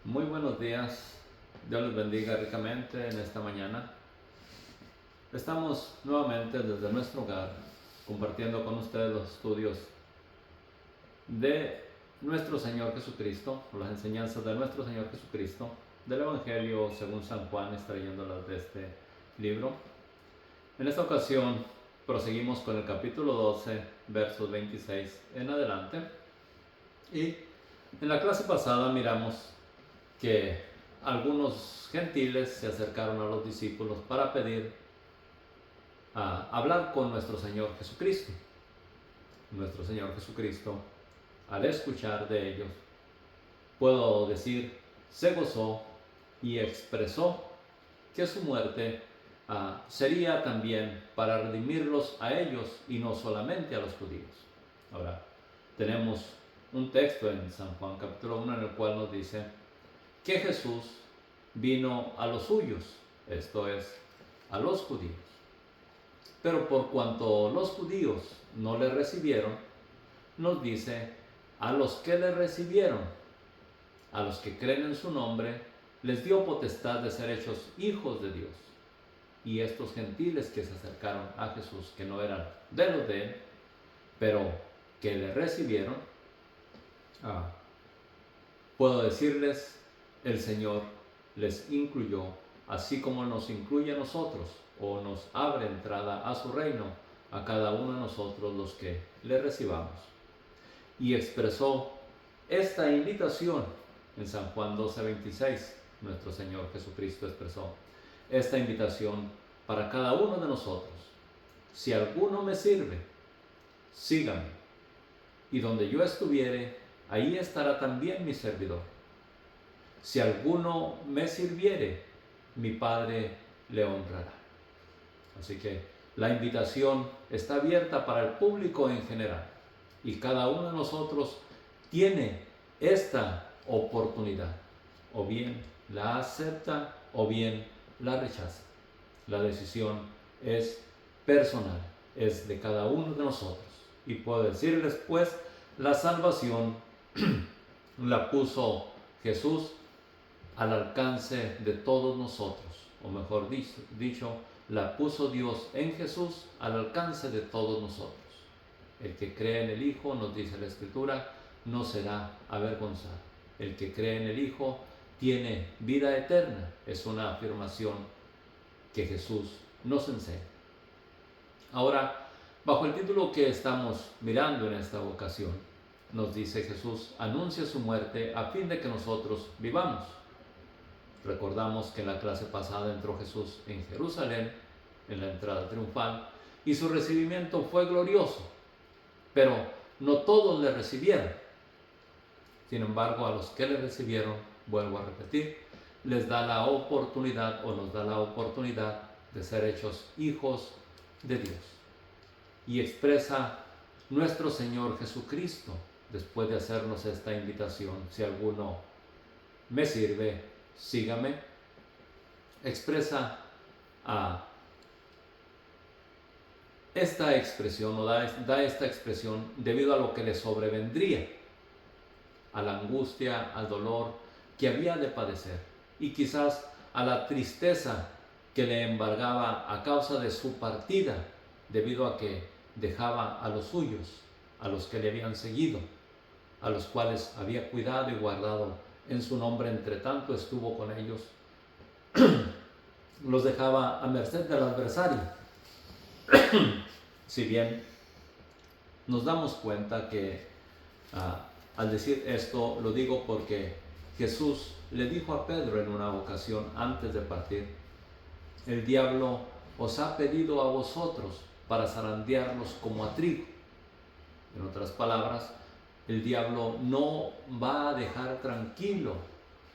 Muy buenos días, Dios les bendiga ricamente en esta mañana. Estamos nuevamente desde nuestro hogar compartiendo con ustedes los estudios de nuestro Señor Jesucristo, o las enseñanzas de nuestro Señor Jesucristo, del Evangelio según San Juan, extrayéndolas de este libro. En esta ocasión proseguimos con el capítulo 12, versos 26 en adelante. Y en la clase pasada miramos que algunos gentiles se acercaron a los discípulos para pedir hablar con nuestro Señor Jesucristo. Nuestro Señor Jesucristo, al escuchar de ellos, puedo decir, se gozó y expresó que su muerte sería también para redimirlos a ellos y no solamente a los judíos. Ahora, tenemos un texto en San Juan capítulo 1 en el cual nos dice que Jesús vino a los suyos, esto es, a los judíos. Pero por cuanto los judíos no le recibieron, nos dice, a los que le recibieron, a los que creen en su nombre, les dio potestad de ser hechos hijos de Dios. Y estos gentiles que se acercaron a Jesús, que no eran de los de él, pero que le recibieron, puedo decirles, el Señor les incluyó, así como nos incluye a nosotros, o nos abre entrada a su reino, a cada uno de nosotros los que le recibamos. Y expresó esta invitación en San Juan 12:26, nuestro Señor Jesucristo expresó esta invitación para cada uno de nosotros. Si alguno me sirve, sígame, y donde yo estuviere, ahí estará también mi servidor. Si alguno me sirviere, mi Padre le honrará. Así que la invitación está abierta para el público en general y cada uno de nosotros tiene esta oportunidad. O bien la acepta o bien la rechaza. La decisión es personal, es de cada uno de nosotros. Y puedo decirles pues, la salvación la puso Jesús al alcance de todos nosotros, o mejor dicho, la puso Dios en Jesús al alcance de todos nosotros. El que cree en el Hijo, nos dice la Escritura, no será avergonzado. El que cree en el Hijo tiene vida eterna. Es una afirmación que Jesús nos enseña. Ahora, bajo el título que estamos mirando en esta ocasión, nos dice Jesús, anuncia su muerte a fin de que nosotros vivamos. Recordamos que en la clase pasada entró Jesús en Jerusalén, en la entrada triunfal, y su recibimiento fue glorioso, pero no todos le recibieron. Sin embargo, a los que le recibieron, vuelvo a repetir, les da la oportunidad o nos da la oportunidad de ser hechos hijos de Dios. Y expresa nuestro Señor Jesucristo, después de hacernos esta invitación, si alguno me sirve, sígame, expresa esta expresión o da esta expresión debido a lo que le sobrevendría, a la angustia, al dolor que había de padecer y quizás a la tristeza que le embargaba a causa de su partida, debido a que dejaba a los suyos, a los que le habían seguido, a los cuales había cuidado y guardado en su nombre, entre tanto estuvo con ellos, los dejaba a merced del adversario. Si bien nos damos cuenta que al decir esto, lo digo porque Jesús le dijo a Pedro en una ocasión antes de partir, el diablo os ha pedido a vosotros para zarandearlos como a trigo. En otras palabras, el diablo no va a dejar tranquilo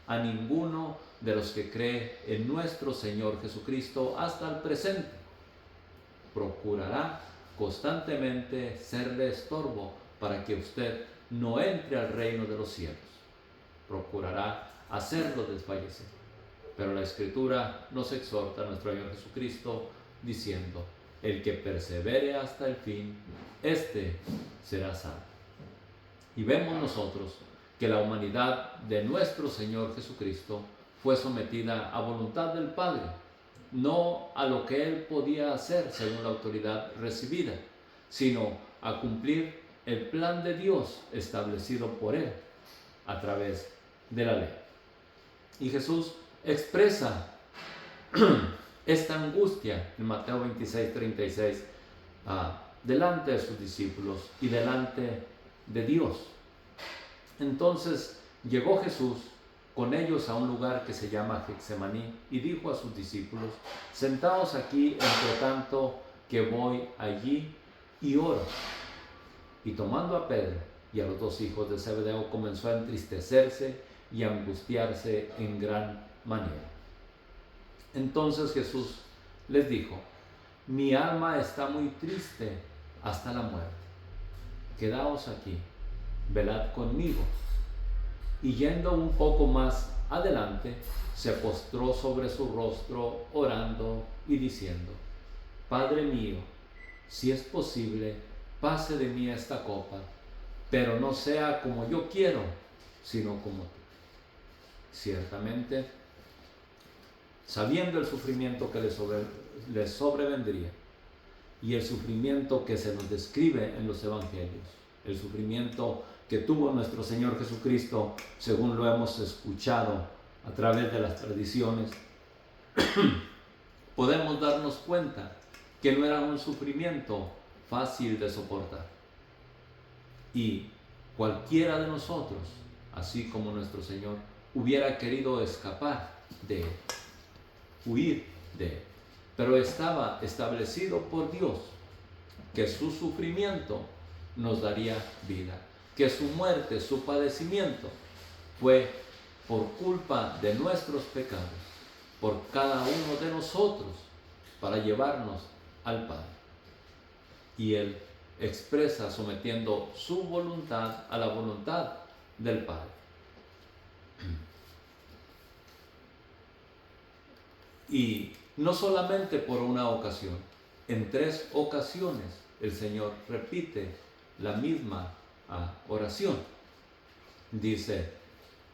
a ninguno de los que cree en nuestro Señor Jesucristo hasta el presente. Procurará constantemente serle estorbo para que usted no entre al reino de los cielos. Procurará hacerlo desfallecer. Pero la Escritura nos exhorta a nuestro Señor Jesucristo diciendo, el que persevere hasta el fin, éste será salvo. Y vemos nosotros que la humanidad de nuestro Señor Jesucristo fue sometida a voluntad del Padre, no a lo que Él podía hacer según la autoridad recibida, sino a cumplir el plan de Dios establecido por Él a través de la ley. Y Jesús expresa esta angustia en Mateo 26:36 delante de sus discípulos y delante de Dios. Entonces llegó Jesús con ellos a un lugar que se llama Getsemaní y dijo a sus discípulos: sentaos aquí entre tanto que voy allí y oro. Y tomando a Pedro y a los dos hijos de Zebedeo, comenzó a entristecerse y a angustiarse en gran manera. Entonces Jesús les dijo: mi alma está muy triste hasta la muerte. Quedaos aquí, velad conmigo. Y yendo un poco más adelante, se postró sobre su rostro, orando y diciendo: Padre mío, si es posible, pase de mí esta copa, pero no sea como yo quiero, sino como tú. Ciertamente, sabiendo el sufrimiento que les sobrevendría, y el sufrimiento que se nos describe en los evangelios, el sufrimiento que tuvo nuestro Señor Jesucristo, según lo hemos escuchado a través de las tradiciones, podemos darnos cuenta que no era un sufrimiento fácil de soportar. Y cualquiera de nosotros, así como nuestro Señor, hubiera querido escapar de él, huir de él. Pero estaba establecido por Dios que su sufrimiento nos daría vida, que su muerte, su padecimiento fue por culpa de nuestros pecados, por cada uno de nosotros, para llevarnos al Padre. Y Él expresa sometiendo su voluntad a la voluntad del Padre. Y no solamente por una ocasión, en 3 ocasiones el Señor repite la misma oración. Dice,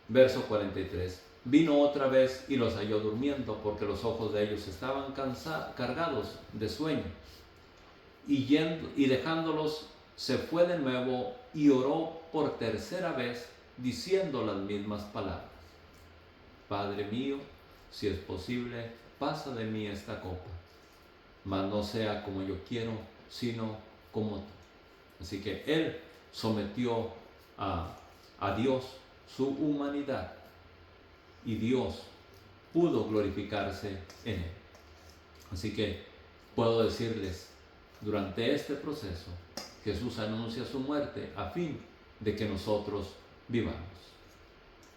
verso 43, vino otra vez y los halló durmiendo, porque los ojos de ellos estaban cargados de sueño. Y dejándolos, se fue de nuevo y oró por tercera vez, diciendo las mismas palabras. Padre mío, si es posible, pasa de mí esta copa, mas no sea como yo quiero, sino como tú. Así que Él sometió a Dios su humanidad, y Dios pudo glorificarse en Él. Así que puedo decirles, durante este proceso, Jesús anuncia su muerte a fin de que nosotros vivamos.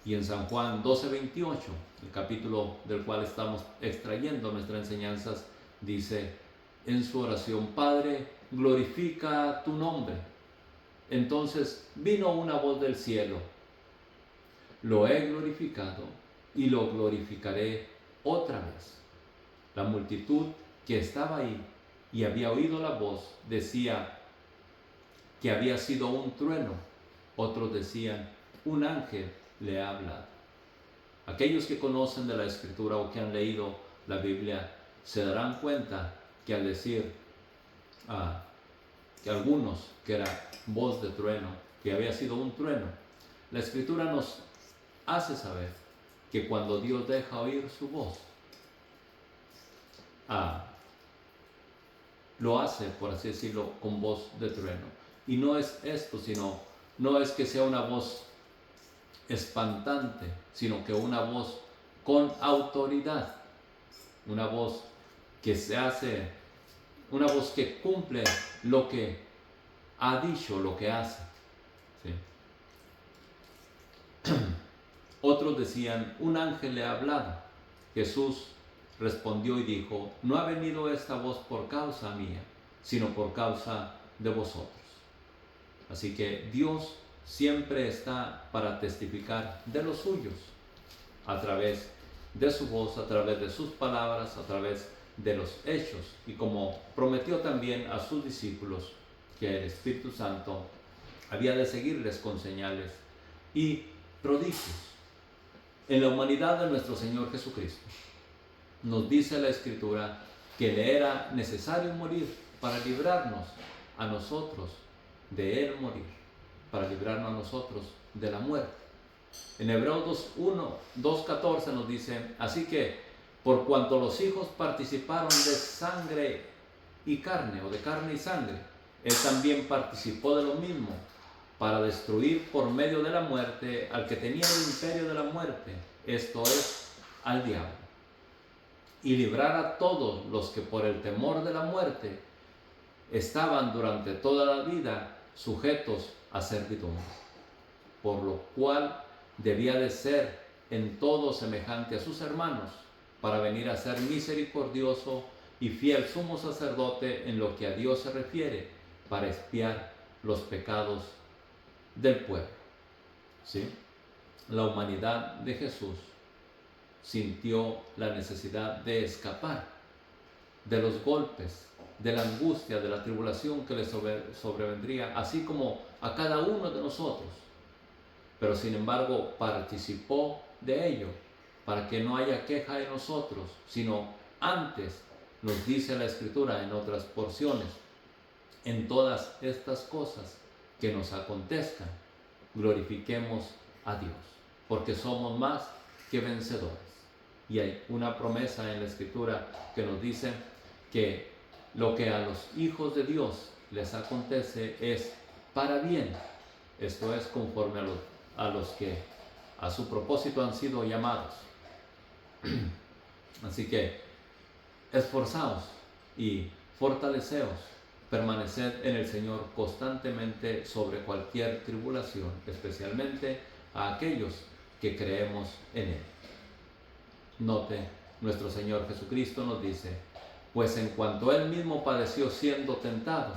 Y en San Juan 12:28, el capítulo del cual estamos extrayendo nuestras enseñanzas, dice en su oración: Padre, glorifica tu nombre. Entonces vino una voz del cielo: lo he glorificado y lo glorificaré otra vez. La multitud que estaba ahí y había oído la voz decía que había sido un trueno. Otros decían: un ángel le ha hablado. Aquellos que conocen de la Escritura o que han leído la Biblia se darán cuenta que al decir que algunos que era voz de trueno, que había sido un trueno, la Escritura nos hace saber que cuando Dios deja oír su voz, lo hace, por así decirlo, con voz de trueno. Y no es esto, sino, no es que sea una voz espantante, sino que una voz con autoridad, una voz que se hace, una voz que cumple lo que ha dicho, lo que hace. ¿Sí? Otros decían: un ángel le ha hablado. Jesús respondió y dijo: no ha venido esta voz por causa mía, sino por causa de vosotros. Así que Dios siempre está para testificar de los suyos, a través de su voz, a través de sus palabras, a través de los hechos. Y como prometió también a sus discípulos que el Espíritu Santo había de seguirles con señales y prodigios en la humanidad de nuestro Señor Jesucristo. Nos dice la Escritura que le era necesario morir para librarnos a nosotros de él morir, para librarnos a nosotros de la muerte. En Hebreos 2:14 nos dice: así que por cuanto los hijos participaron de sangre y carne, o de carne y sangre, él también participó de lo mismo, para destruir por medio de la muerte al que tenía el imperio de la muerte, esto es, al diablo, y librar a todos los que por el temor de la muerte estaban durante toda la vida sujetos a servidumbre, por lo cual debía de ser en todo semejante a sus hermanos, para venir a ser misericordioso y fiel sumo sacerdote en lo que a Dios se refiere, para expiar los pecados del pueblo. ¿Sí? La humanidad de Jesús sintió la necesidad de escapar de los golpes, de la angustia, de la tribulación que le sobrevendría, así como a cada uno de nosotros. Pero sin embargo participó de ello, para que no haya queja en nosotros, sino antes, nos dice la Escritura en otras porciones, en todas estas cosas que nos acontezcan, glorifiquemos a Dios, porque somos más que vencedores. Y hay una promesa en la Escritura que nos dice que lo que a los hijos de Dios les acontece es para bien, esto es conforme a los que a su propósito han sido llamados. Así que esforzaos y fortaleceos, permaneced en el Señor constantemente sobre cualquier tribulación, especialmente a aquellos que creemos en Él. Note, nuestro Señor Jesucristo nos dice: pues en cuanto Él mismo padeció siendo tentado,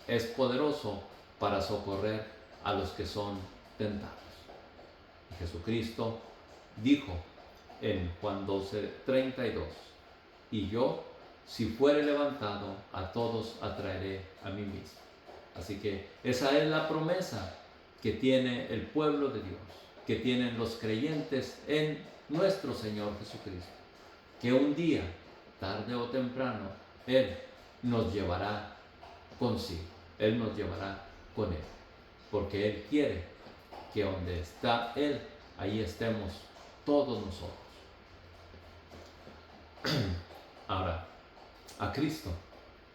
es poderoso para socorrer a los que son tentados. Y Jesucristo dijo en Juan 12:32: y yo, si fuere levantado, a todos atraeré a mí mismo. Así que esa es la promesa que tiene el pueblo de Dios, que tienen los creyentes en nuestro Señor Jesucristo, que un día, tarde o temprano, Él nos llevará consigo, Él nos llevará con Él, porque Él quiere que donde está Él, ahí estemos todos nosotros. Ahora, a Cristo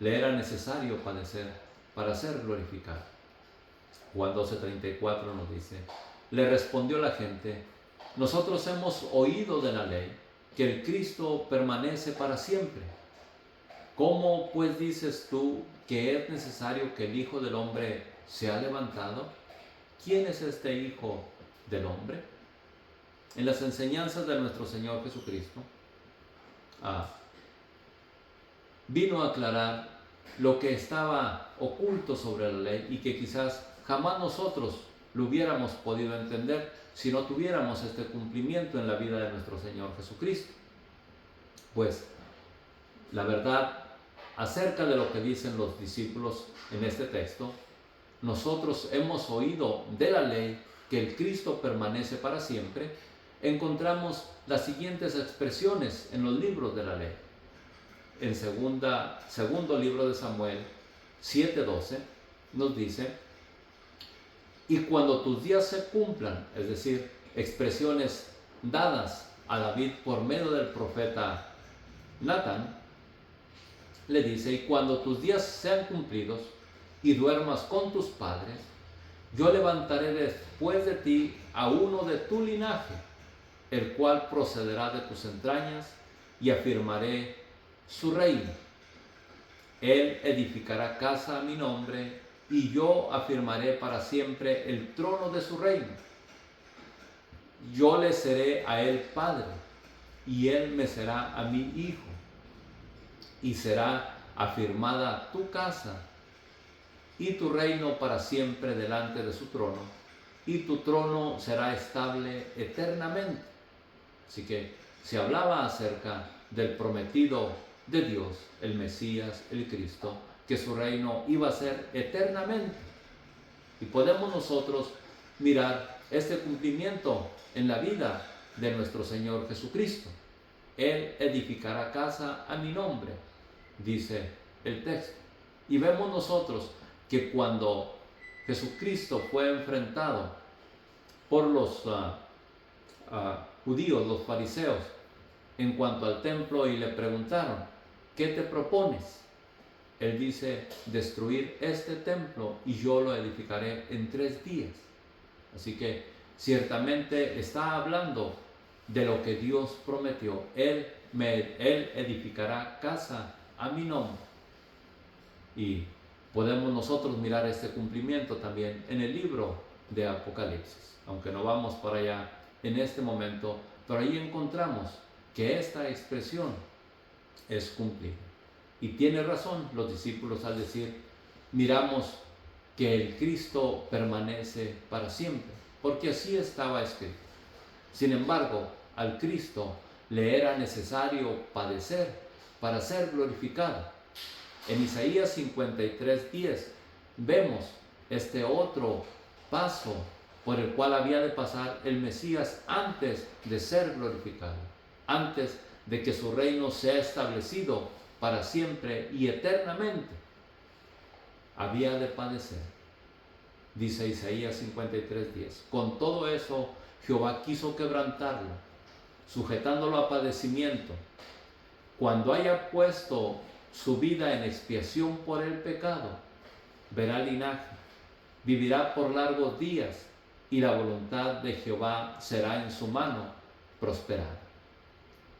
le era necesario padecer para ser glorificado. Juan 12:34 nos dice: le respondió la gente: nosotros hemos oído de la ley que el Cristo permanece para siempre. ¿Cómo pues dices tú que es necesario que el Hijo del Hombre sea levantado? ¿Quién es este Hijo del Hombre? En las enseñanzas de nuestro Señor Jesucristo, vino a aclarar lo que estaba oculto sobre la ley y que quizás jamás nosotros lo hubiéramos podido entender si no tuviéramos este cumplimiento en la vida de nuestro Señor Jesucristo. Pues la verdad acerca de lo que dicen los discípulos en este texto, nosotros hemos oído de la ley que el Cristo permanece para siempre, encontramos las siguientes expresiones en los libros de la ley. En segundo libro de Samuel 7:12 nos dice: y cuando tus días se cumplan, es decir, expresiones dadas a David por medio del profeta Natán, le dice: y cuando tus días sean cumplidos y duermas con tus padres, yo levantaré después de ti a uno de tu linaje, el cual procederá de tus entrañas, y afirmaré su reino. Él edificará casa a mi nombre, y yo afirmaré para siempre el trono de su reino. Yo le seré a él padre, y él me será a mi hijo. Y será afirmada tu casa y tu reino para siempre delante de su trono, y tu trono será estable eternamente. Así que se hablaba acerca del prometido de Dios, el Mesías, el Cristo, que su reino iba a ser eternamente. Y podemos nosotros mirar este cumplimiento en la vida de nuestro Señor Jesucristo. Él edificará casa a mi nombre, dice el texto. Y vemos nosotros que cuando Jesucristo fue enfrentado por los judíos, los fariseos, en cuanto al templo y le preguntaron, ¿qué te propones? Él dice, destruir este templo y yo lo edificaré en 3 días. Así que ciertamente está hablando de lo que Dios prometió. Él edificará casa a mi nombre. Y podemos nosotros mirar este cumplimiento también en el libro de Apocalipsis, aunque no vamos para allá en este momento, pero ahí encontramos que esta expresión es cumplida. Y tiene razón los discípulos al decir, miramos que el Cristo permanece para siempre, porque así estaba escrito. Sin embargo, al Cristo le era necesario padecer para ser glorificado. En Isaías 53:10 vemos este otro paso por el cual había de pasar el Mesías antes de ser glorificado, antes de que su reino sea establecido para siempre y eternamente. Había de padecer, dice Isaías 53:10. Con todo eso, Jehová quiso quebrantarlo, sujetándolo a padecimiento. Cuando haya puesto su vida en expiación por el pecado, verá linaje, vivirá por largos días, y la voluntad de Jehová será en su mano prosperada.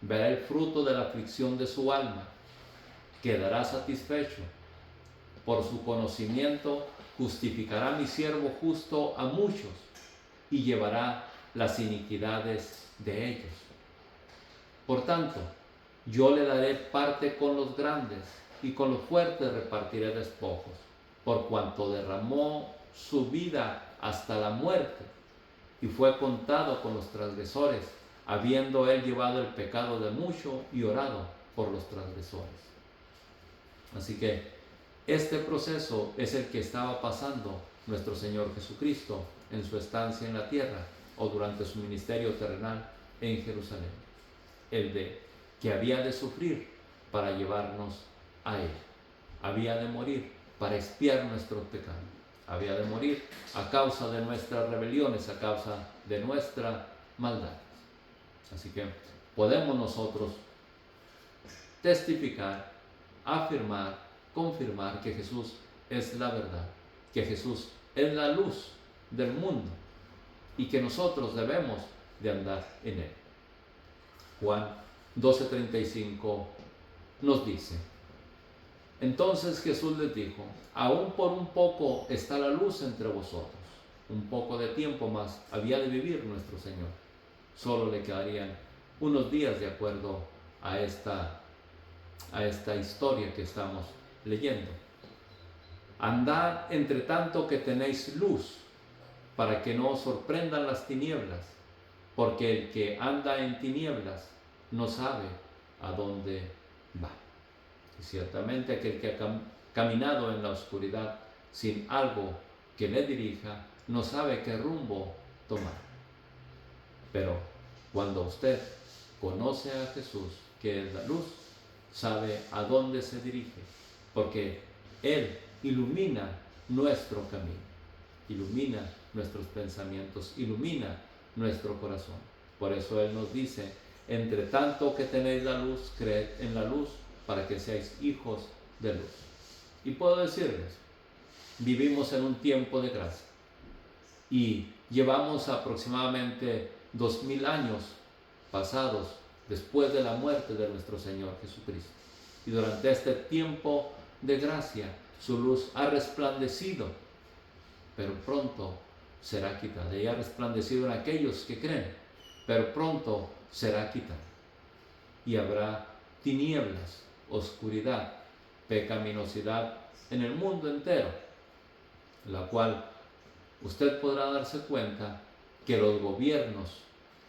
Verá el fruto de la aflicción de su alma, quedará satisfecho. Por su conocimiento justificará mi siervo justo a muchos, y llevará las iniquidades de ellos. Por tanto, yo le daré parte con los grandes, y con los fuertes repartiré despojos, por cuanto derramó su vida hasta la muerte, y fue contado con los transgresores, habiendo él llevado el pecado de muchos y orado por los transgresores. Así que este proceso es el que estaba pasando nuestro Señor Jesucristo en su estancia en la tierra o durante su ministerio terrenal en Jerusalén. El de que había de sufrir para llevarnos a Él. Había de morir para expiar nuestros pecados. Había de morir a causa de nuestras rebeliones, a causa de nuestra maldad. Así que podemos nosotros testificar, afirmar, confirmar que Jesús es la verdad, que Jesús es la luz del mundo y que nosotros debemos de andar en Él. Juan 12:35 nos dice, entonces Jesús les dijo, aún por un poco está la luz entre vosotros. Un poco de tiempo más había de vivir nuestro Señor. Solo le quedarían unos días de acuerdo a esta historia que estamos leyendo. Andad entre tanto que tenéis luz, para que no os sorprendan las tinieblas, porque el que anda en tinieblas no sabe a dónde va. Y ciertamente aquel que ha caminado en la oscuridad sin algo que le dirija, no sabe qué rumbo tomar. Pero cuando usted conoce a Jesús, que es la luz, sabe a dónde se dirige, porque Él ilumina nuestro camino, ilumina nuestros pensamientos, ilumina nuestro corazón. Por eso Él nos dice, entre tanto que tenéis la luz, creed en la luz, para que seáis hijos de luz. Y puedo decirles, vivimos en un tiempo de gracia y llevamos aproximadamente 2000 años pasados después de la muerte de nuestro Señor Jesucristo. Y durante este tiempo de gracia, su luz ha resplandecido, pero pronto será quitada. Y ha resplandecido en aquellos que creen, pero pronto será quitada. Y habrá tinieblas, oscuridad, pecaminosidad en el mundo entero, la cual usted podrá darse cuenta que los gobiernos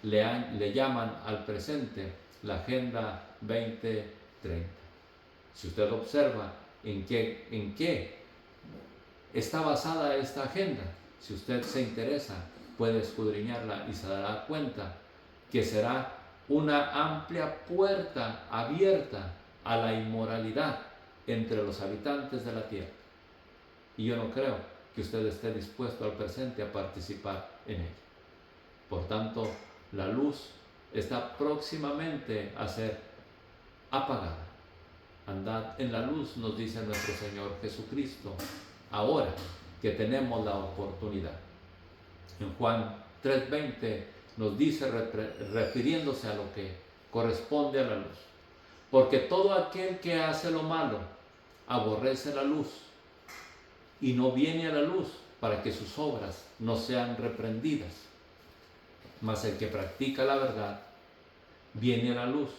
le llaman al presente la Agenda 2030. Si usted observa en qué está basada esta agenda, si usted se interesa puede escudriñarla y se dará cuenta que será una amplia puerta abierta a la inmoralidad entre los habitantes de la tierra. Y yo no creo que usted esté dispuesto al presente a participar en ella. Por tanto, la luz está próximamente a ser apagada. Andad en la luz, nos dice nuestro Señor Jesucristo, ahora que tenemos la oportunidad. En Juan 3:20 nos dice, refiriéndose a lo que corresponde a la luz: porque todo aquel que hace lo malo aborrece la luz y no viene a la luz para que sus obras no sean reprendidas. Mas el que practica la verdad viene a la luz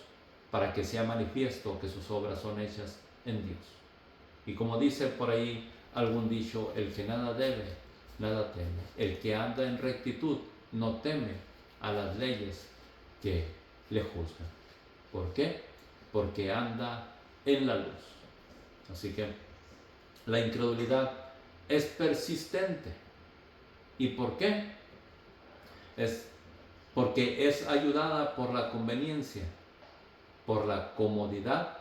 para que sea manifiesto que sus obras son hechas en Dios. Y como dice por ahí algún dicho, el que nada debe, nada teme. El que anda en rectitud no teme a las leyes que le juzgan. ¿Por qué? Porque anda en la luz. Así que la incredulidad es persistente. ¿Y por qué? Porque es ayudada por la conveniencia, por la comodidad,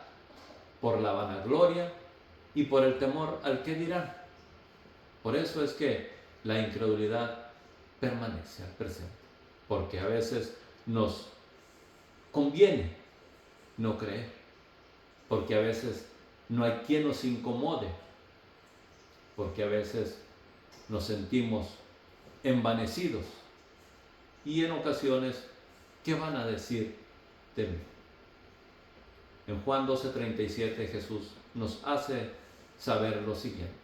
por la vanagloria y por el temor al que dirán. Por eso es que la incredulidad permanece al presente, porque a veces nos conviene no creer, porque a veces no hay quien nos incomode, porque a veces nos sentimos envanecidos y en ocasiones, ¿qué van a decir de mí? En Juan 12:37 Jesús nos hace saber lo siguiente: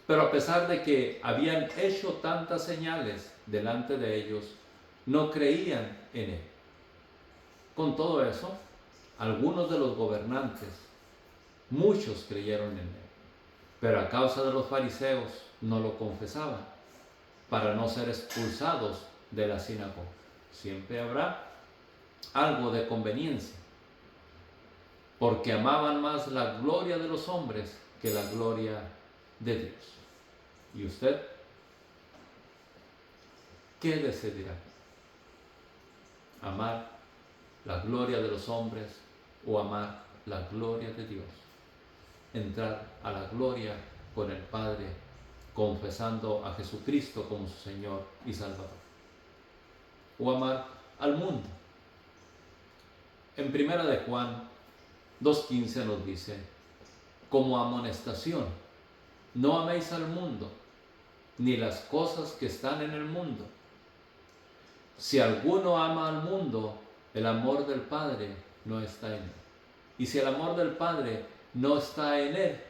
pero a pesar de que habían hecho tantas señales delante de ellos, no creían en él. Con todo eso, algunos de los gobernantes, muchos creyeron en él, pero a causa de los fariseos no lo confesaban, para no ser expulsados de la sinagoga. Siempre habrá algo de conveniencia, porque amaban más la gloria de los hombres que la gloria de Dios. ¿Y usted qué decidirá? ¿Amar la gloria de los hombres o amar la gloria de Dios? Entrar a la gloria con el Padre, confesando a Jesucristo como su Señor y Salvador. ¿O amar al mundo? En 1 de Juan 2:15 nos dice, como amonestación, no améis al mundo, ni las cosas que están en el mundo. Si alguno ama al mundo, el amor del Padre no está en él. Y si el amor del Padre no está en él,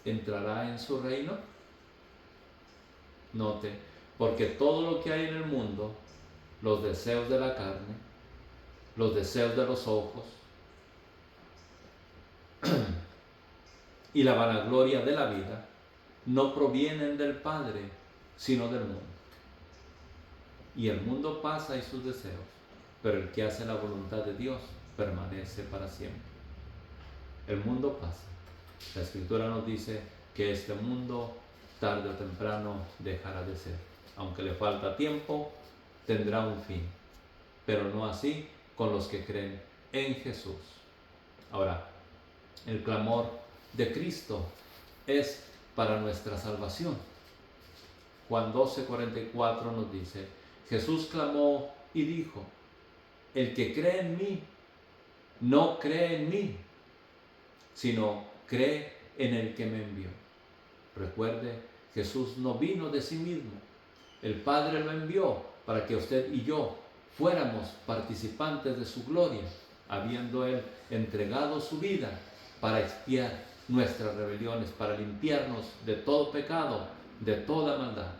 ¿entrará en su reino? Note, porque todo lo que hay en el mundo, los deseos de la carne, los deseos de los ojos y la vanagloria de la vida, no provienen del Padre, sino del mundo. Y el mundo pasa y sus deseos, pero el que hace la voluntad de Dios permanece para siempre. El mundo pasa. La Escritura nos dice que este mundo tarde o temprano dejará de ser. Aunque le falta tiempo, tendrá un fin. Pero no así con los que creen en Jesús. Ahora, el clamor de Cristo es para nuestra salvación. Juan 12:44 nos dice, Jesús clamó y dijo, el que cree en mí, no cree en mí, sino cree en el que me envió. Recuerde, Jesús no vino de sí mismo. El Padre lo envió para que usted y yo fuéramos participantes de su gloria, habiendo Él entregado su vida para expiar nuestras rebeliones, para limpiarnos de todo pecado, de toda maldad.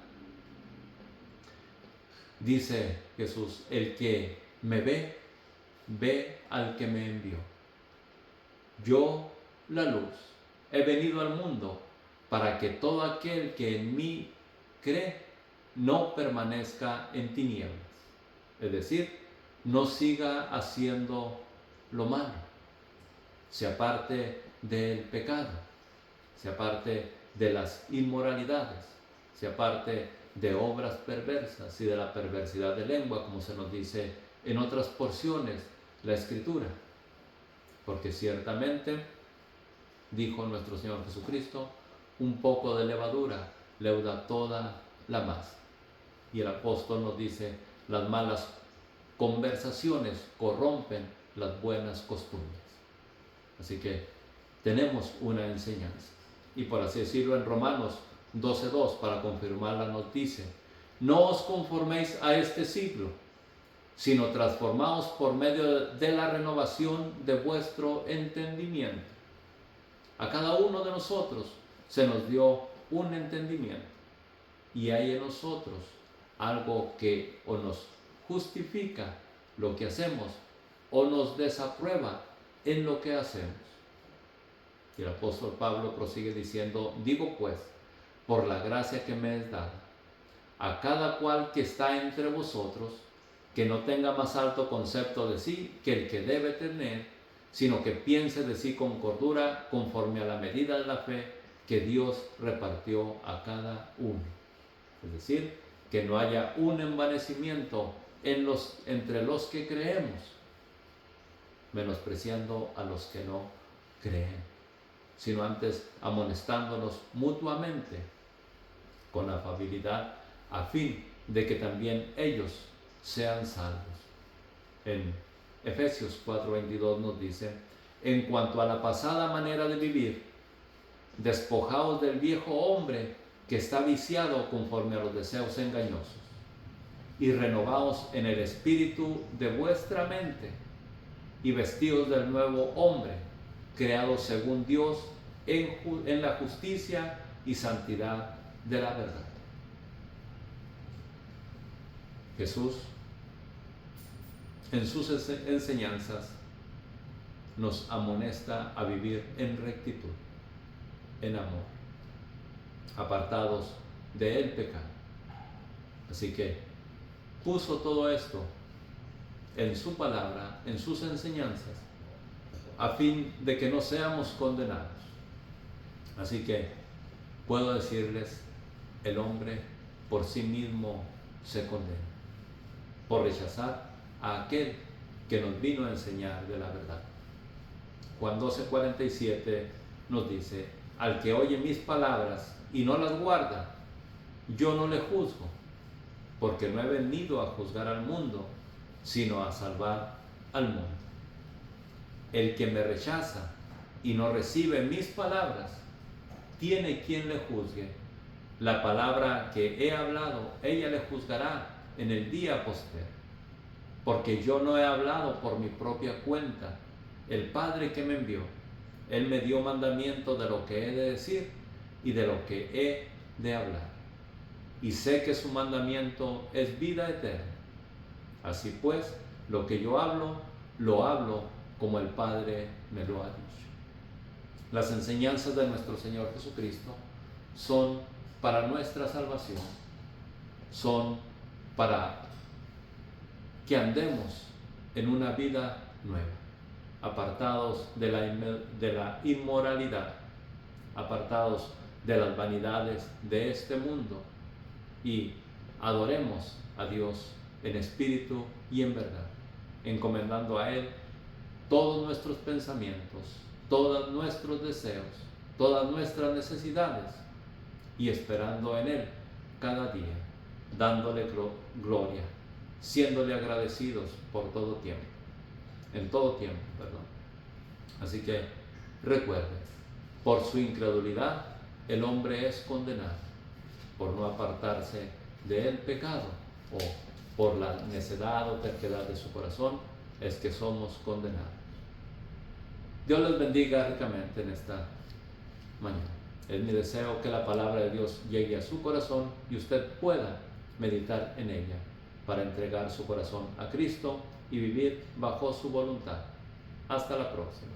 Dice Jesús, el que me ve, ve al que me envió. Yo, la luz, he venido al mundo para que todo aquel que en mí cree no permanezca en tinieblas. Es decir, no siga haciendo lo malo, se aparte del pecado, se aparte de las inmoralidades, se aparte de obras perversas y de la perversidad de lengua, como se nos dice en otras porciones la Escritura. Porque ciertamente, dijo nuestro Señor Jesucristo, un poco de levadura leuda toda la masa. Y el apóstol nos dice, las malas conversaciones corrompen las buenas costumbres. Así que tenemos una enseñanza. Y por así decirlo, en Romanos 12:2, para confirmarla, nos dice, no os conforméis a este siglo, sino transformaos por medio de la renovación de vuestro entendimiento. A cada uno de nosotros se nos dio un entendimiento, y hay en nosotros algo que o nos justifica lo que hacemos o nos desaprueba en lo que hacemos. Y el apóstol Pablo prosigue diciendo, digo pues, por la gracia que me es dada, a cada cual que está entre vosotros, que no tenga más alto concepto de sí que el que debe tener, sino que piense de sí con cordura, conforme a la medida de la fe que Dios repartió a cada uno. Es decir, que no haya un envanecimiento entre los que creemos, menospreciando a los que no creen, sino antes amonestándonos mutuamente con afabilidad, a fin de que también ellos sean salvos. En Efesios 4:22 nos dice, en cuanto a la pasada manera de vivir, despojaos del viejo hombre que está viciado conforme a los deseos engañosos, y renovaos en el espíritu de vuestra mente, y vestíos del nuevo hombre, creado según Dios en la justicia y santidad de la verdad. Jesús, en sus enseñanzas, nos amonesta a vivir en rectitud, en amor, apartados del pecado. Así que puso todo esto en su palabra, en sus enseñanzas, a fin de que no seamos condenados. Así que puedo decirles, el hombre por sí mismo se condena, por rechazar a aquel que nos vino a enseñar de la verdad. Juan 12:47 nos dice, al que oye mis palabras y no las guarda, yo no le juzgo, porque no he venido a juzgar al mundo, sino a salvar al mundo. El que me rechaza y no recibe mis palabras, tiene quien le juzgue. La palabra que he hablado, ella le juzgará en el día postrero. Porque yo no he hablado por mi propia cuenta. El Padre que me envió, Él me dio mandamiento de lo que he de decir y de lo que he de hablar. Y sé que su mandamiento es vida eterna. Así pues, lo que yo hablo, lo hablo como el Padre me lo ha dicho. Las enseñanzas de nuestro Señor Jesucristo son para nuestra salvación, son para que andemos en una vida nueva, apartados de la inmoralidad, apartados de las vanidades de este mundo, y adoremos a Dios en espíritu y en verdad, encomendando a Él todos nuestros pensamientos, todos nuestros deseos, todas nuestras necesidades, y esperando en Él cada día, dándole gloria, siéndole agradecidos por todo tiempo, en todo tiempo, perdón. Así que recuerden, por su incredulidad el hombre es condenado, por no apartarse del pecado, o por la necedad o terquedad de su corazón, es que somos condenados. Dios les bendiga ricamente en esta mañana. Es mi deseo que la palabra de Dios llegue a su corazón y usted pueda meditar en ella para entregar su corazón a Cristo y vivir bajo su voluntad. Hasta la próxima.